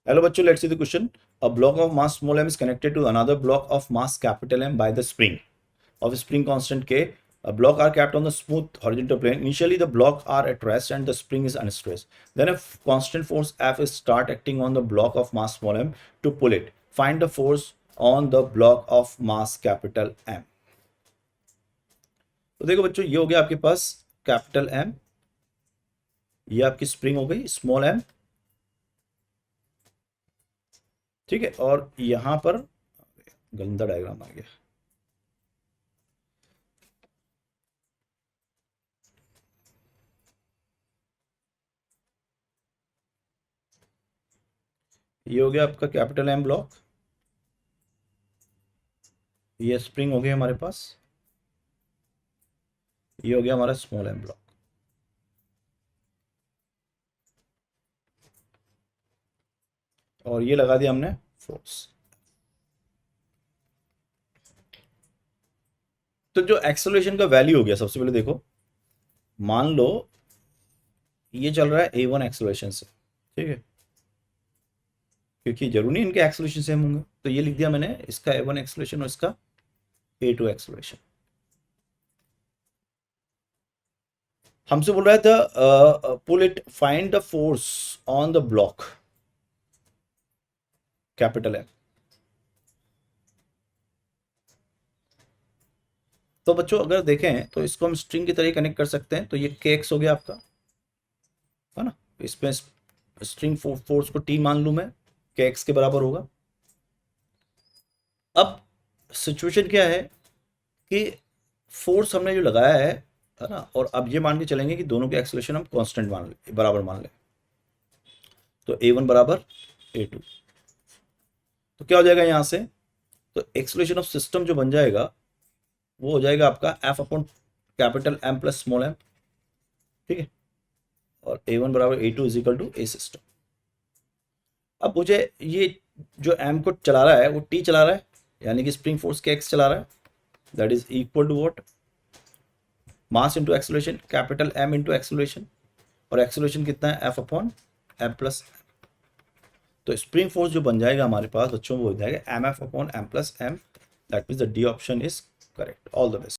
Hello बच्चों, let's see the question. A block of mass small m is connected to another block of mass capital M by the spring of spring constant K. A block are kept on the smooth horizontal plane. Initially, the block are at rest and the spring is unstressed. Then a constant force F is start acting on the block of mass small m to pull it. Find the force on the block of mass capital M. तो देखो बच्चों, ये हो गया आपके पास capital M. ये आपकी spring हो गई स्मॉल m. ठीक है, और यहां पर गंदा डायग्राम आ गया. ये हो गया आपका कैपिटल M ब्लॉक. ये स्प्रिंग हो गया हमारे पास. ये हो गया हमारा स्मॉल m ब्लॉक. और ये लगा दिया हमने फोर्स. तो जो एक्सेलरेशन का वैल्यू हो गया, सबसे पहले देखो, मान लो ये चल रहा है a1 एक्सेलरेशन से. ठीक है, क्योंकि जरूरी नहीं इनके एक्सेलरेशन सेम होंगे, तो ये लिख दिया मैंने, इसका a1 एक्सेलरेशन और इसका a2 एक्सेलरेशन. हमसे बोल रहा था pull it, find the force on the block capital M. तो बच्चों अगर देखें तो इसको हम स्ट्रिंग की तरह कनेक्ट कर सकते हैं. तो ये kx हो गया आपका, है ना. इसमें स्ट्रिंग फोर्स को t मान लूं मैं, kx के बराबर होगा. अब सिचुएशन क्या है कि फोर्स हमने जो लगाया है ना, और अब ये मान के चलेंगे कि दोनों के एक्सेलरेशन हम कांस्टेंट मान ले, बराबर मान लें. तो a1 बराबर a2. तो क्या हो जाएगा यहां से, तो एक्सेलरेशन ऑफ सिस्टम जो बन जाएगा वो हो जाएगा आपका f upon capital M plus small m. ठीक है, और a1 बराबर a2 is equal to a system. अब मुझे ये जो m को चला रहा है वो t चला रहा है, यानी कि स्प्रिंग फोर्स के x चला रहा है. That is equal to what, mass into acceleration, capital M into acceleration. और एक्सेलरेशन कितना है, f अपॉन m प्लस. तो स्प्रिंग फोर्स जो बन जाएगा हमारे पास बच्चों, वो हो जाएगा mf upon m plus m. That means the D option is correct. All the best.